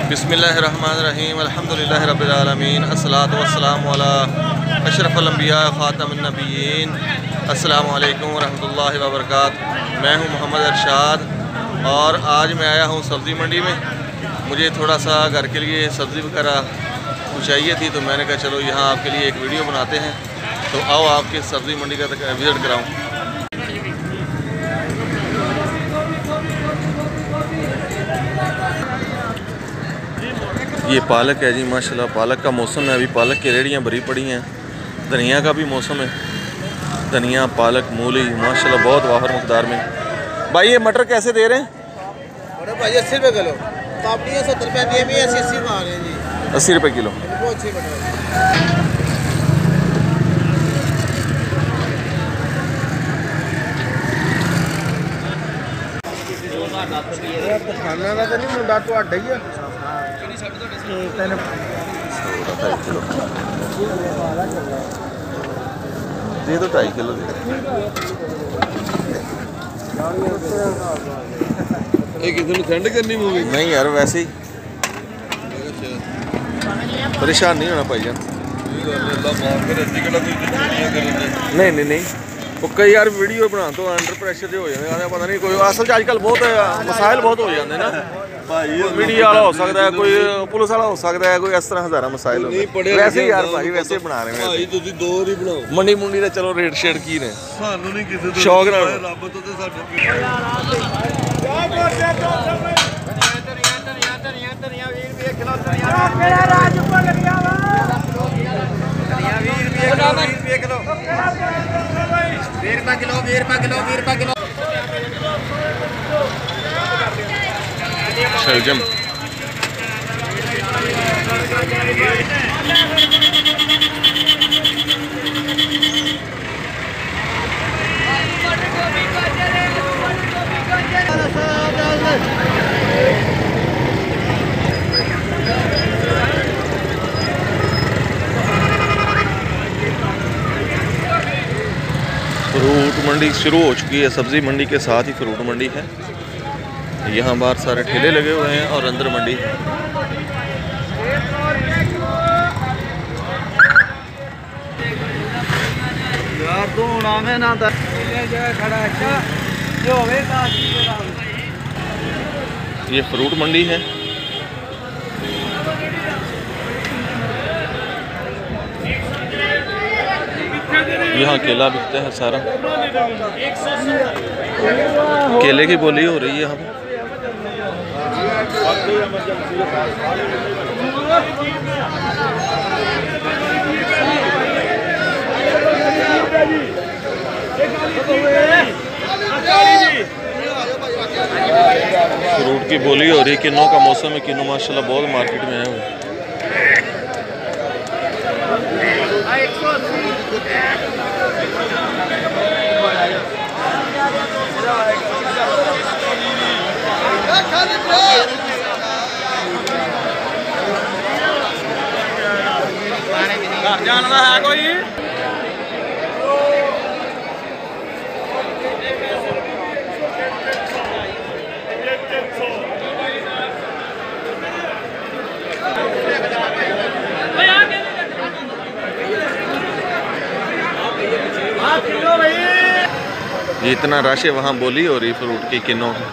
बिस्मिल्लाहिर्रहमानिर्रहीम अल्हम्दुलिल्लाहि रब्बिल आलमीन अस्सलातु वस्सलामु अला अशरफुल अंबिया खातमुन नबिय्यीन अस्सलामु अलैकुम वरहमतुल्लाहि वबरकातुहू। मैं हूं मोहम्मद अरशाद और आज मैं आया हूं सब्ज़ी मंडी में। मुझे थोड़ा सा घर के लिए सब्ज़ी वगैरह कुछ चाहिए थी, तो मैंने कहा चलो यहाँ आपके लिए एक वीडियो बनाते हैं। तो आओ आपके सब्ज़ी मंडी का विज़िट कराऊँ। ये पालक है जी, माशाल्लाह पालक का मौसम है। अभी पालक की रेड़ियाँ भरी पड़ी हैं। धनिया का भी मौसम है। धनिया, पालक, मूली माशाल्लाह बहुत वाफर मकदार में। भाई ये मटर कैसे दे रहे हैं? भाई 80 रुपये किलो। पापड़ी 70 रुपये दी है, 80 मांग रहे हैं जी। 80 रुपये किलो। बहुत अच्छी मटर खाना का तो नहीं मुंडा तो आडा ही है। दे दो 2.5 किलो दे। ठंड करनी मूवी नहीं यार, वैसे ही परेशान नहीं होना भाईजान। नहीं नहीं नहीं, वो कई यार वीडियो बना तो अंडर प्रेशर जो हो जाते, पता नहीं कोई असल आजकल बहुत मसाइल बहुत हो जाते हैं ना। मीडिया वाला हो सकता है, कोई पुलिस वाला हो सकता है, कोई इस तरह हज़ारा मसाइल होते हैं। वैसे ही यार भाई वैसे ही बना रहे हैं। मंडी मुंडी का चलो रेट शेट की ने शौक ना शलजम। फ्रूट मंडी शुरू हो चुकी है। सब्ज़ी मंडी के साथ ही फ्रूट मंडी है। यहाँ बाहर सारे ठेले लगे हुए हैं और अंदर मंडी है। ये फ्रूट मंडी है। यहाँ केला बिकता है सारा। केले की बोली हो रही है यहाँ पे। फ्रूट की बोली हो रही है। किन्नों का मौसम है। किन्नों माशाल्लाह बहुत मार्केट में है। जानना है कोई? ये इतना रश है, वहाँ बोली हो रही फ्रूट की किन्नों की।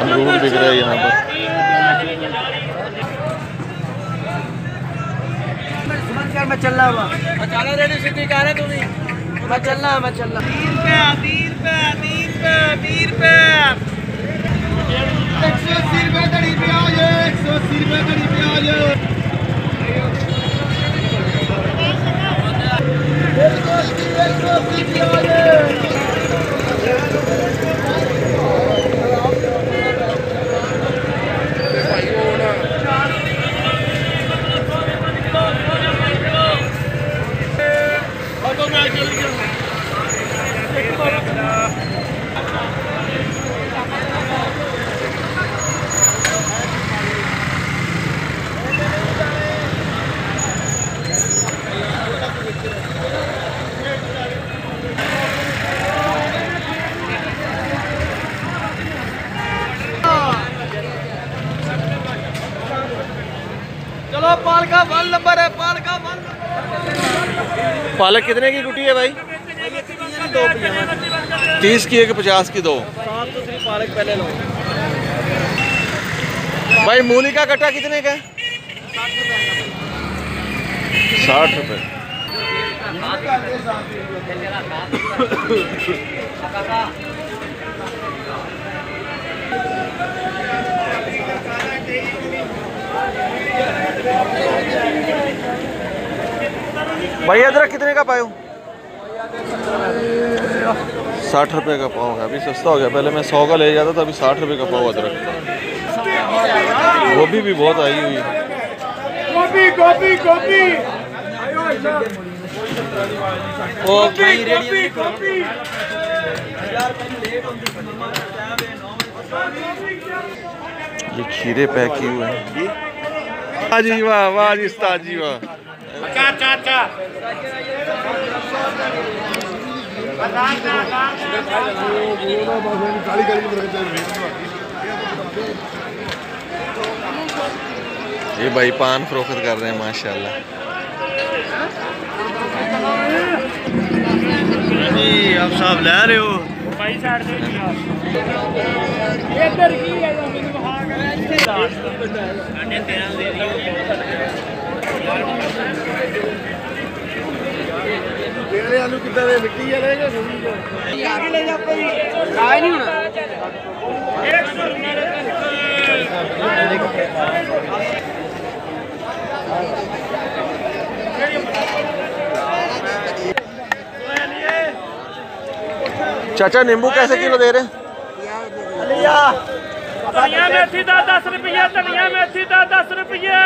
अमरूद बिक रहा है यहाँ पर। मैं चल रहा हूँ। चला रेडी सिटी कह रहे तुम? मैं चल रहा 20 रुपये 180 रुपये कड़ी प्याज, 180 रुपये कड़ी प्याज। 180 प्याज। पालका 1 नंबर है, पालका 1। पालक कितने की गुटी है भाई? 30 की है कि 50 की 2? पालक पहले लो भाई। मूली का कट्टा कितने का है? 60 रुपये। भाई अदरक कितने का पायो? 60 रुपये का पाव है। अभी सस्ता हो गया, पहले मैं 100 का ले जाता था, अभी 60 रुपये का पाव अदरक। गोभी भी बहुत आई हुई है। गोभी गोभी गोभी गोभी। ये खीरे पैक किए हुए हैं। वाह जी वाह, वाह जी उस्ताद जी वाह। ये भाई पान फरोख्त कर रहे हैं माशाल्लाह। जी आप साहब ले रहे हो भाई? साइड से इधर की है जो मैंने कहा तेरे आलू कितना है? मिट्टी है रहेगा आगे ले जा कोई आए नहीं होना। चाचा नींबू कैसे किलो दे रहे हैं? धनिया मेथी दा 10 रुपये, धनिया मेथी दा 10 रुपये।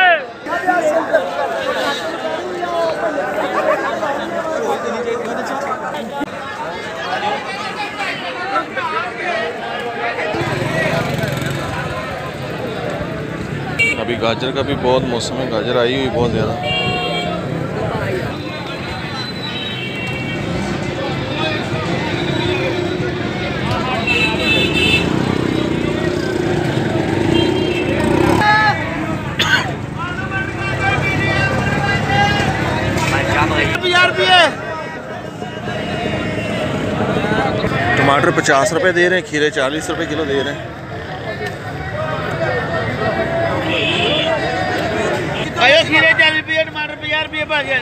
अभी गाजर का भी बहुत मौसम है, गाजर आई हुई बहुत ज़्यादा। टमाटर 50 रुपए दे रहे हैं, खीरे 40 रुपए किलो दे रहे हैं। आयो खीरे 40 रुपये, टमाटर 50 रुपये भाग गया।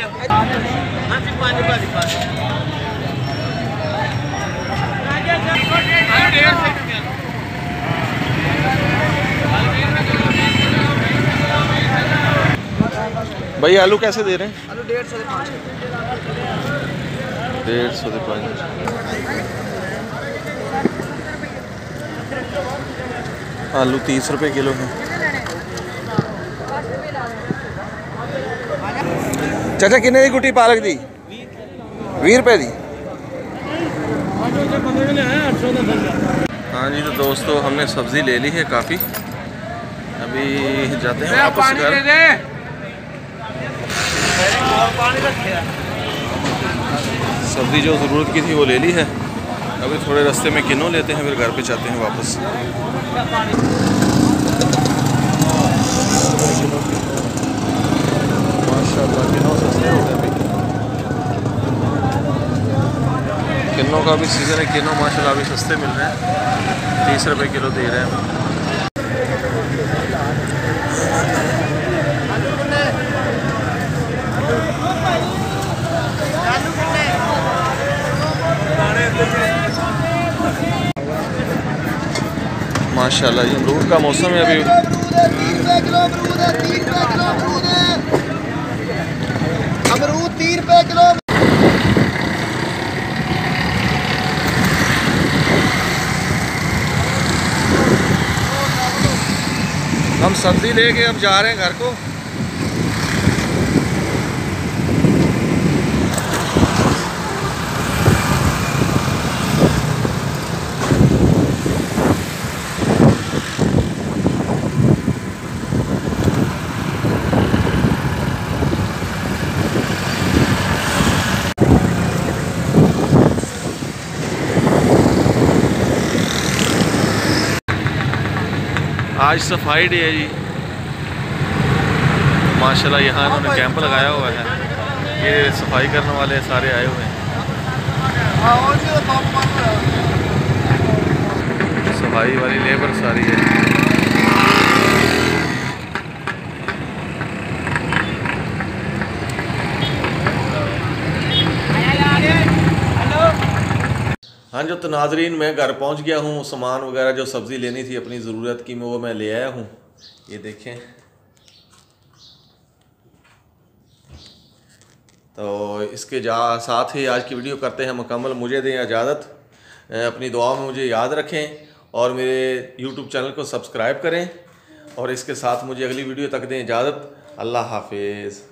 भाई आलू कैसे दे रहे हैं? आलू 150 से 5। 150 से 5। आलू 30 रुपए किलो है। चाचा कितने की गुटी पालक दी? 20 रुपए दी। हाँ जी, तो दोस्तों हमने सब्ज़ी ले ली है काफ़ी। अभी जाते हैं वापस घर। सब्ज़ी जो ज़रूरत की थी वो ले ली है। अभी थोड़े रास्ते में किन्नू लेते हैं, फिर घर पे जाते हैं वापस। माशाल्लाह किन्नू सस्ते हो गए अभी। किन्नू का भी सीज़न है। किन्नू माशाल्लाह अभी सस्ते मिल रहे हैं, 30 रुपए किलो दे रहे हैं। माशाल्लाह ये अमरूद का मौसम है अभी। 3 रुपए किलो अमरूद है, 3 रुपए किलो अमरूद है। अमरूद 3 रुपए किलो। हम सब्ज़ी लेके अब जा रहे हैं घर को। आज सफाई डे है जी। माशाल्लाह यहाँ इन्होंने कैंप लगाया हुआ है, ये सफाई करने वाले सारे आए हुए हैं, सफाई वाली लेबर सारी है। हाँ जो तो नाजरीन, मैं घर पहुंच गया हूँ। सामान वगैरह जो सब्ज़ी लेनी थी अपनी ज़रूरत की वो मैं ले आया हूँ। ये देखें, तो इसके साथ ही आज की वीडियो करते हैं मुकम्मल। मुझे दें इजाज़त, अपनी दुआ में मुझे याद रखें और मेरे YouTube चैनल को सब्सक्राइब करें, और इसके साथ मुझे अगली वीडियो तक दें इजाज़त। अल्लाह हाफिज़।